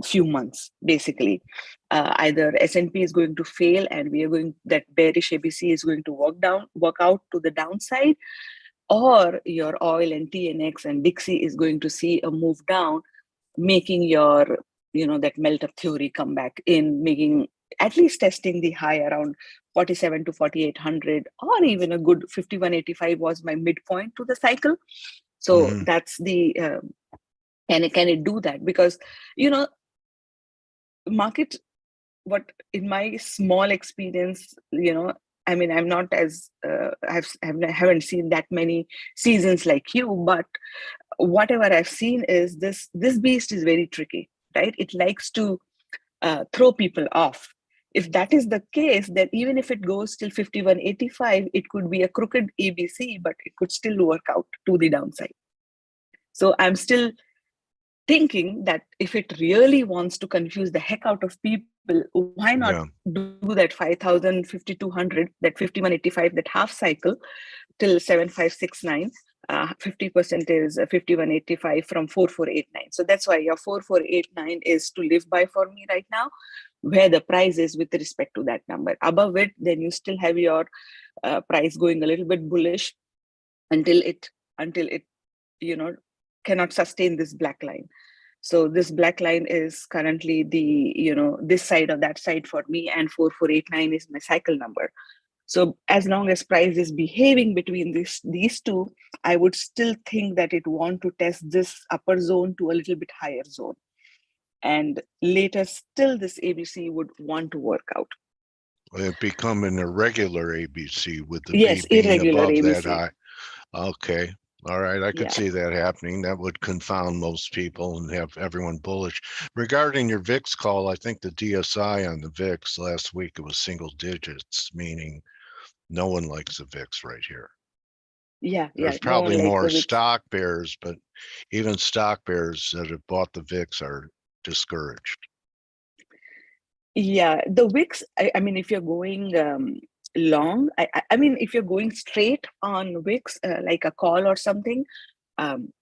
few months, basically. Either S&P is going to fail and that bearish ABC is going to work out to the downside, or your oil and TNX and Dixie is going to see a move down, making your that melt up theory come back in, making at least testing the high around 47 to 4800, or even a good 5185 was my midpoint to the cycle. So that's the can it do that? Because market, what in my small experience, I mean, I'm not as haven't seen that many seasons like you, but whatever I've seen is this beast is very tricky, right? It likes to throw people off. If that is the case, then even if it goes till 5185, it could be a crooked ABC, but it could still work out to the downside. So I'm still thinking that if it really wants to confuse the heck out of people, why not do that 5,000, 5,200, that 5185, that half cycle till 7569. 50% is 5185 from 4489. So that's why your 4489 is to live by for me right now, where the price is with respect to that number. Above it, then you still have your price going a little bit bullish until it cannot sustain this black line. So this black line is currently the this side or that side for me, and 4489 is my cycle number. So as long as price is behaving between these two, I would still think that it want to test this upper zone to a little bit higher zone. And later, still this ABC would want to work out. It become an irregular ABC with the Yes, B being irregular above ABC. that high. Okay. All right. I could see that happening. That would confound most people and have everyone bullish. Regarding your VIX call, I think the DSI on the VIX last week, it was single digits, meaning No one likes the VIX right here. Yeah, There's yeah. No one probably likes more the VIX. stock bears, but even stock bears that have bought the VIX are discouraged. Yeah, the wicks. I mean, if you're going long, I mean, if you're going straight on wicks, like a call or something,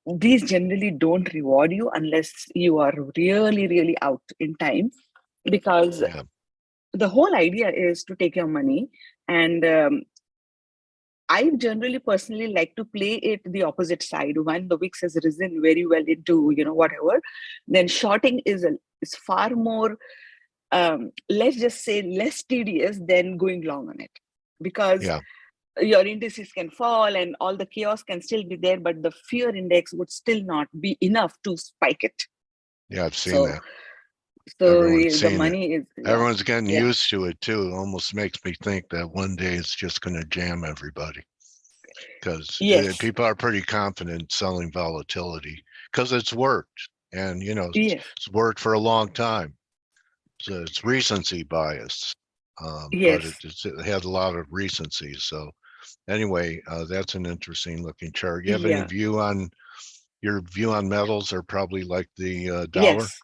these generally don't reward you unless you are really, really out in time, because Yeah. the whole idea is to take your money. And I generally personally like to play it the opposite side. When the wicks has risen very well into, you know, whatever, then shorting is far more, let's just say, less tedious than going long on it, because Yeah. your indices can fall and all the chaos can still be there, but the fear index would still not be enough to spike it. Yeah, I've seen So, that. so Everyone's the seen it. money is, yeah, Everyone's getting yeah. used to it too. It almost makes me think that one day it's just going to jam everybody, because Yes, people are pretty confident selling volatility because it's worked, and you know yes, it's worked for a long time. So it's recency bias, but yes, it had a lot of recency. So anyway, that's an interesting looking chart. You have any yeah, view on your view on metals? Are probably like the dollar? yes.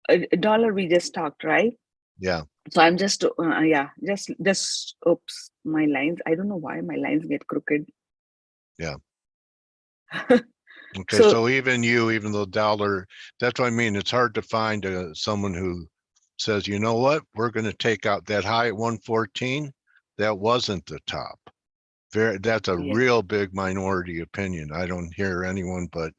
A dollar we just talked, right? Yeah. So I'm just, yeah, just, oops, my lines. I don't know why my lines get crooked. Yeah. Okay, So so even though dollar, that's what I mean. It's hard to find someone who says, you know what, we're going to take out that high at 114. That wasn't the top. That's a yeah, real big minority opinion. I don't hear anyone but,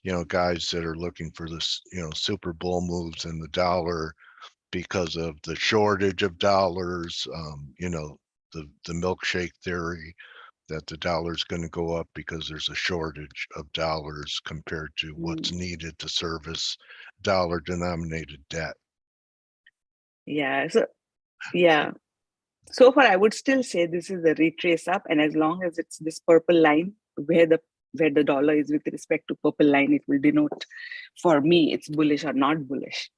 you know, guys that are looking for this, you know, super bull moves in the dollar because of the shortage of dollars, you know, the milkshake theory that the dollar is going to go up because there's a shortage of dollars compared to what's needed to service dollar denominated debt. yeah. So yeah. So far, I would still say this is a retrace up, and as long as it's this purple line where the dollar is with respect to purple line, it will denote for me it's bullish or not bullish.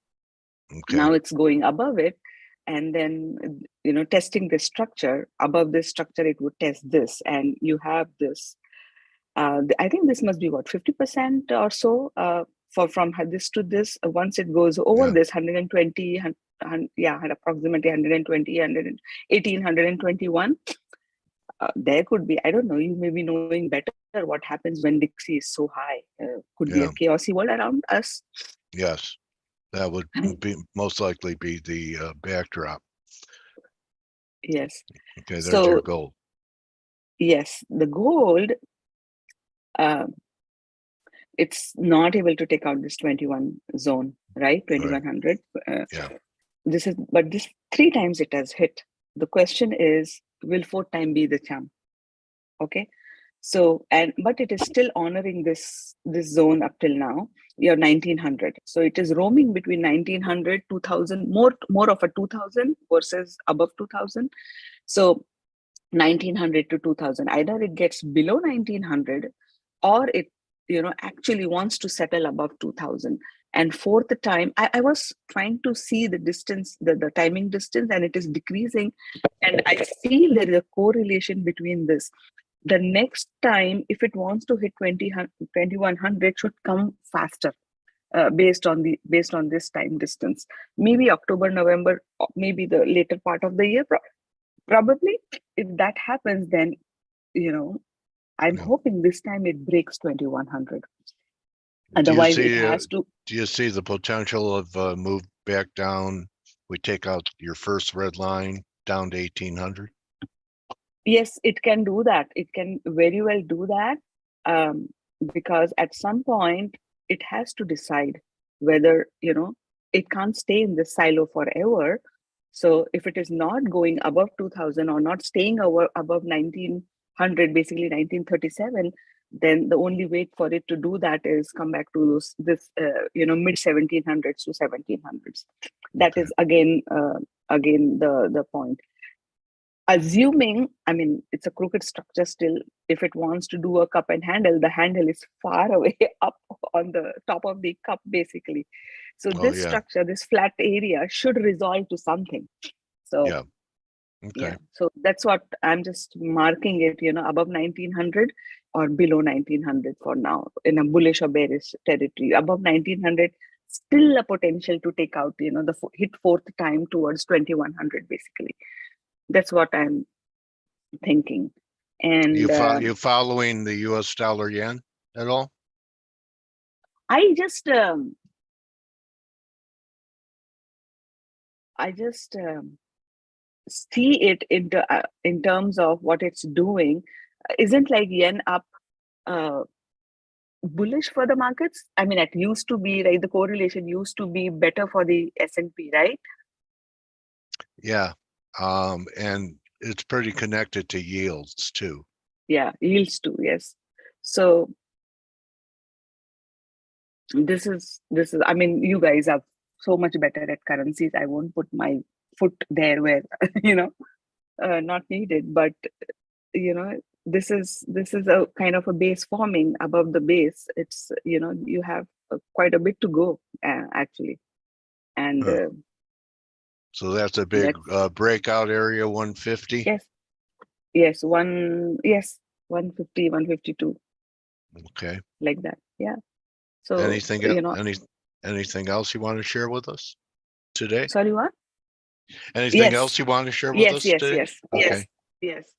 Okay. Now it's going above it, and then, you know, testing the structure above this structure, it would test this, and you have this. I think this must be what, 50% or so for from this to this. Once it goes over Yeah. this 120, yeah, had approximately 120, 118, 121. There could be, I don't know, you may be knowing better what happens when Dixie is so high. Could be a Yeah. chaosy world around us. Yes, that would be most likely be the backdrop. Yes. Okay, there's your So goal. yes, the gold, it's not able to take out this 21 zone, right? 2100. Yeah. This is, but this 3 times it has hit. The question is, will 4th time be the charm? Okay. So, but it is still honoring this zone up till now, your 1900. So it is roaming between 1900, 2000, more of a 2000 versus above 2000. So 1900 to 2000, either it gets below 1900 or it, you know, actually wants to settle above 2000. And 4th time, I was trying to see the distance, the timing distance, and it is decreasing. And I feel there is a correlation between this. The next time, if it wants to hit 2100, should come faster, based on this time distance. Maybe October, November, or maybe the later part of the year. Probably, if that happens, then, you know, I'm hoping this time it breaks 2100. Otherwise, it has to. Do you see the potential of move back down? We take out your first red line down to 1800. Yes, it can do that. It can very well do that, because at some point it has to decide whether, you know, it can't stay in this silo forever. So if it is not going above 2000 or not staying above 1900, basically 1937, then the only way for it to do that is come back to this you know, mid 1700s to 1700s. That is again the point. Assuming, I mean, it's a crooked structure still. If it wants to do a cup and handle, the handle is far away up on the top of the cup, basically. So this structure, this flat area, should resolve to something. So yeah. Okay. Yeah, so that's what I'm just marking it, above 1900 or below 1900 for now in a bullish or bearish territory. Above 1900, still a potential to take out, hit fourth time towards 2100 basically. That's what I'm thinking. And You following the US dollar yen at all? I just see it in terms of what it's doing. Isn't like yen up bullish for the markets? I mean, it used to be, right? The correlation used to be better for the S&P, right? Yeah. And it's pretty connected to yields too. Yeah, yields too, yes. So this is, I mean, you guys are so much better at currencies. I won't put my foot there where, not needed, but, this is a kind of a base forming above the base. It's, you have quite a bit to go, actually. And Huh. So that's a big breakout area, 150. Yes, 150, 152. Okay. Like that. Yeah. So Anything anything else you want to share with us today? Sorry, what? Anything else you want to share with us today? Okay. Yes.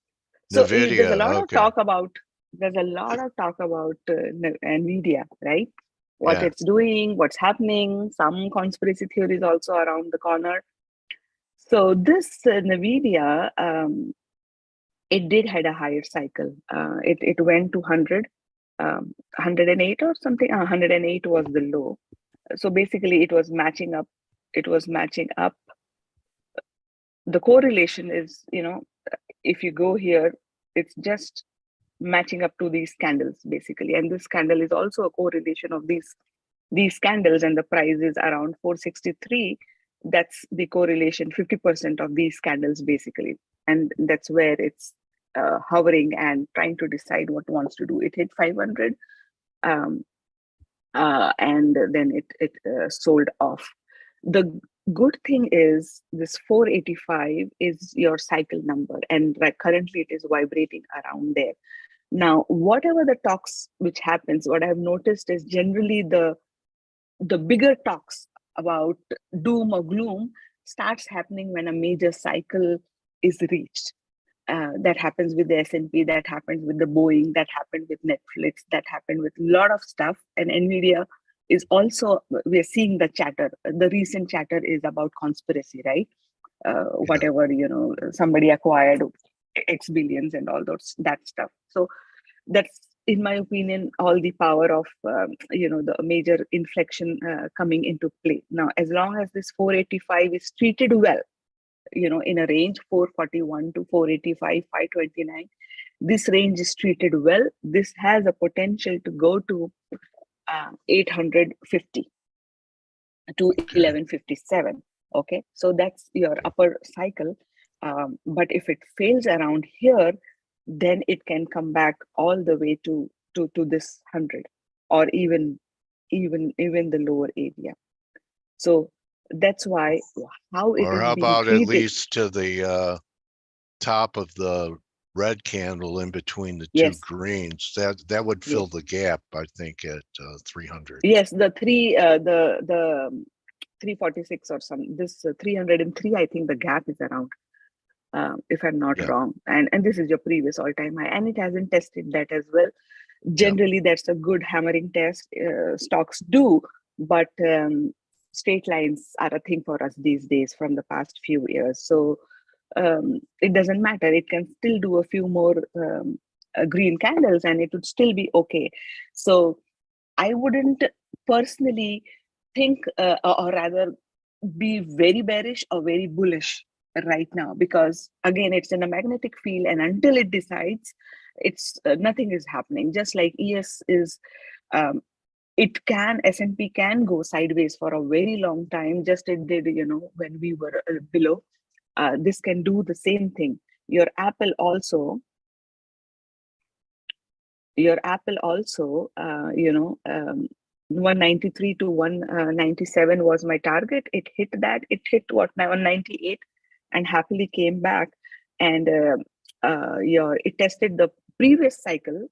So there's a NVIDIA, lot of okay. talk about NVIDIA, right? What Yeah. it's doing, what's happening, some conspiracy theories also around the corner. So this NVIDIA, it did had a higher cycle. It went to 100, 108 or something. 108 was the low. So basically, it was matching up. The correlation is, if you go here, it's just matching up to these candles basically, and this candle is also a correlation of these candles, and the price is around 463. That's the correlation, 50% of these candles basically, and that's where it's hovering and trying to decide what it wants to do. It hit 500, and then it sold off. The good thing is this 485 is your cycle number, and currently it is vibrating around there. Now, whatever the talks which happens, what I've noticed is generally the bigger talks about doom or gloom starts happening when a major cycle is reached. That happens with the S&P, that happens with the Boeing, that happened with Netflix, that happened with a lot of stuff. And NVIDIA is also, we're seeing the chatter. The recent chatter is about conspiracy, right? Whatever, somebody acquired X billions and all that stuff. So that's, in my opinion, all the power of, the major inflection coming into play. Now, as long as this 485 is treated well, in a range 441 to 485, 529, this range is treated well. This has a potential to go to 850 to 1157. Okay, so that's your upper cycle. But if it fails around here, then it can come back all the way to this 100, or even the lower area. So that's why how it Or is how being about treated. at least to the top of the red candle in between the two Yes. greens? That would fill Yes. the gap, I think, at 300. Yes, the 346 or some, this 303, I think the gap is around, if I'm not wrong. And this is your previous all-time high, and it hasn't tested that as well. Generally, that's a good hammering test. Stocks do, but straight lines are a thing for us these days from the past few years. So it doesn't matter. It can still do a few more green candles, and it would still be okay. So I wouldn't personally think, or rather be very bearish or very bullish right now, because again, it's in a magnetic field, and until it decides, it's nothing is happening. Just like ES is, S&P can go sideways for a very long time, just it did, when we were below. This can do the same thing. Your Apple also, 193 to 197 was my target. It hit that. It hit what, now 198, and happily came back. and it tested the previous cycle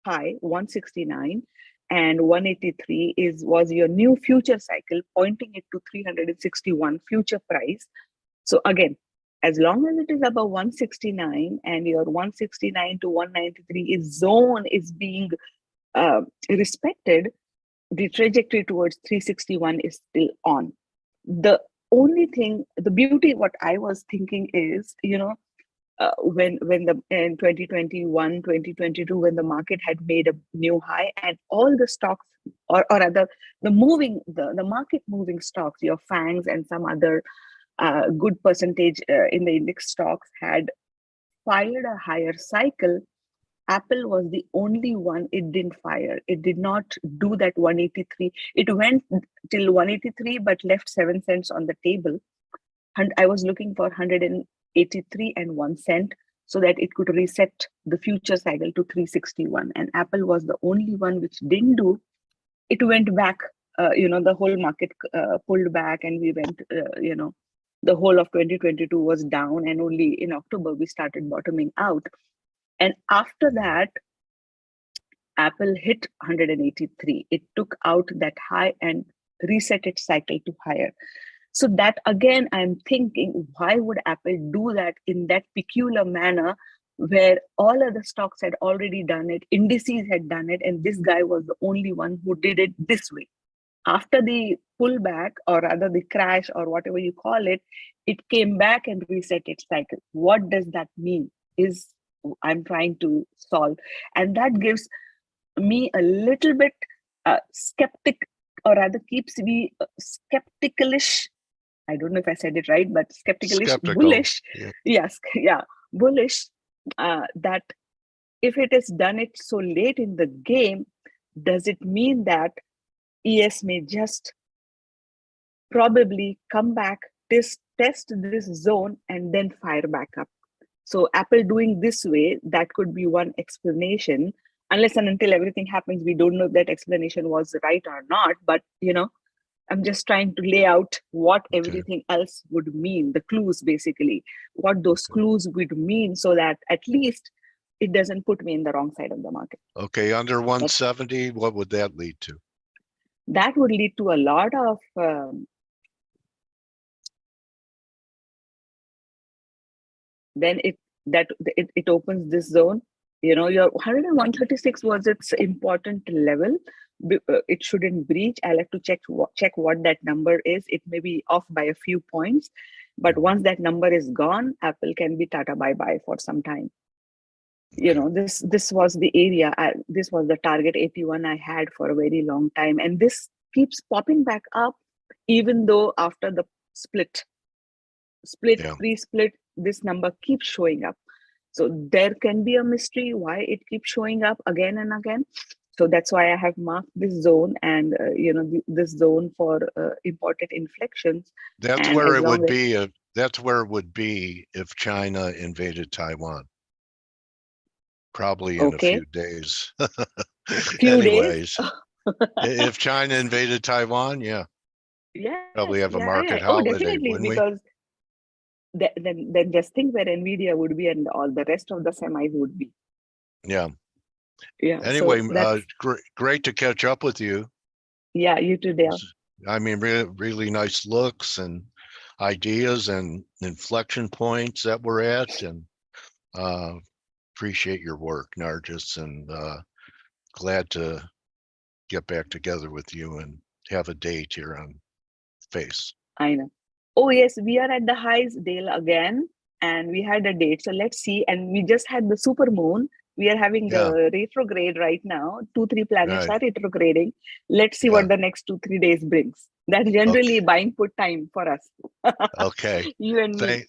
high 169, and 183 was your new future cycle, pointing it to 361 future price. So again, as long as it is above 169 and your 169 to 193 is zone is being respected, the trajectory towards 361 is still on. The only thing, the beauty, what I was thinking is, when the in 2021, 2022, when the market had made a new high and all the stocks, or rather the market moving stocks, your FANGs and some other good percentage in the index stocks had fired a higher cycle, Apple was the only one it didn't fire. It did not do that 183. It went till 183, but left 7 cents on the table. And I was looking for 183 and 1 cent so that it could reset the future cycle to 361. And Apple was the only one which didn't do. It went back, the whole market pulled back, and we went, the whole of 2022 was down, and only in October we started bottoming out. And after that, Apple hit 183. It took out that high and reset its cycle to higher. So that again, I'm thinking, why would Apple do that in that peculiar manner where all other stocks had already done it, indices had done it, and this guy was the only one who did it this way? After the pullback, or rather the crash, or whatever you call it, it came back and reset its cycle. What does that mean? I'm trying to solve, and that gives me a little bit skeptic, or rather keeps me skepticalish. I don't know if I said it right, but skepticalish, bullish. Yeah. Yes, yeah, bullish. That if it is done it so late in the game, does it mean that ES may just probably come back, test this zone, and then fire back up? So Apple doing this way, that could be one explanation. Unless and until everything happens, we don't know if that explanation was right or not. But, I'm just trying to lay out what everything else would mean, the clues, basically, what those clues would mean, so that at least it doesn't put me in the wrong side of the market. Okay, under 170, what would that lead to? That would lead to a lot of then it opens this zone. Your 136 was its important level. It shouldn't breach. I'll have to check what that number is. It may be off by a few points, but once that number is gone, Apple can be tata bye-bye for some time. This was the area, this was the target 81 I had for a very long time, and this keeps popping back up, even though after the split, pre-split, this number keeps showing up. So there can be a mystery why it keeps showing up again and again. So that's why I have marked this zone, and this zone for important inflections. That's where it would be. That's where it would be if China invaded Taiwan. Probably in a few days. Anyways, if China invaded Taiwan, probably have a market holiday. Definitely, because then just think where NVIDIA would be and all the rest of the semis would be. Yeah. Anyway, so great to catch up with you. Yeah, you too, Dale. I mean, really nice looks and ideas and inflection points that we're at, and appreciate your work, Nargis, and glad to get back together with you and have a date here on F.A.C.E. I know. Oh yes, we are at the highs, Dale, again, and we had a date. So let's see. And we just had the super moon. We are having the retrograde right now. 2-3 planets are retrograding. Let's see what the next 2-3 days brings. That's generally buying put time for us. Okay. You and me.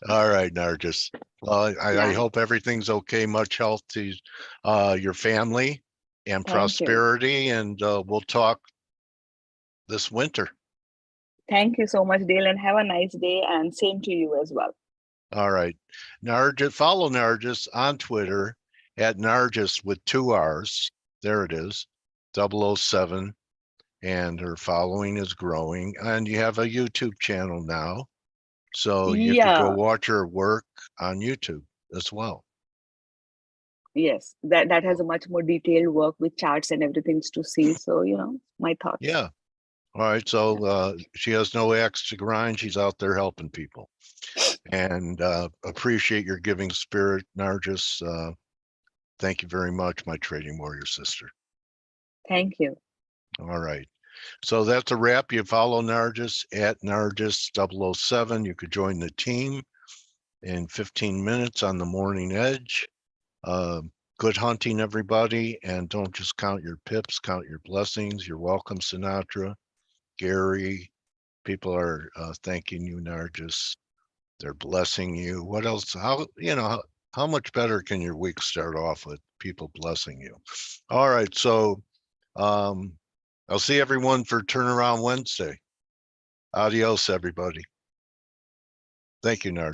All right, Nargis. Well, I hope everything's okay. Much health to your family and prosperity, and we'll talk this winter. Thank you so much, Dale, and have a nice day, and same to you as well. All right. Nargis, follow Nargis on Twitter at Nargis with 2 R's. There it is, 007. And her following is growing. And you have a YouTube channel now. So you could go Yeah. watch her work on YouTube as well. Yes, that has a much more detailed work with charts and everything to see. So, my thoughts. Yeah. All right. So she has no axe to grind. She's out there helping people. And appreciate your giving spirit, Nargis. Thank you very much, my trading warrior sister. Thank you. All right. So that's a wrap. You follow Nargis at Nargis007. You could join the team in 15 minutes on the morning edge. Good hunting, everybody. And don't just count your pips, count your blessings. You're welcome, Sinatra, Gary. People are thanking you, Nargis. They're blessing you. What else? How much better can your week start off with people blessing you? All right. So I'll see everyone for Turnaround Wednesday. Adios, everybody. Thank you, Nard.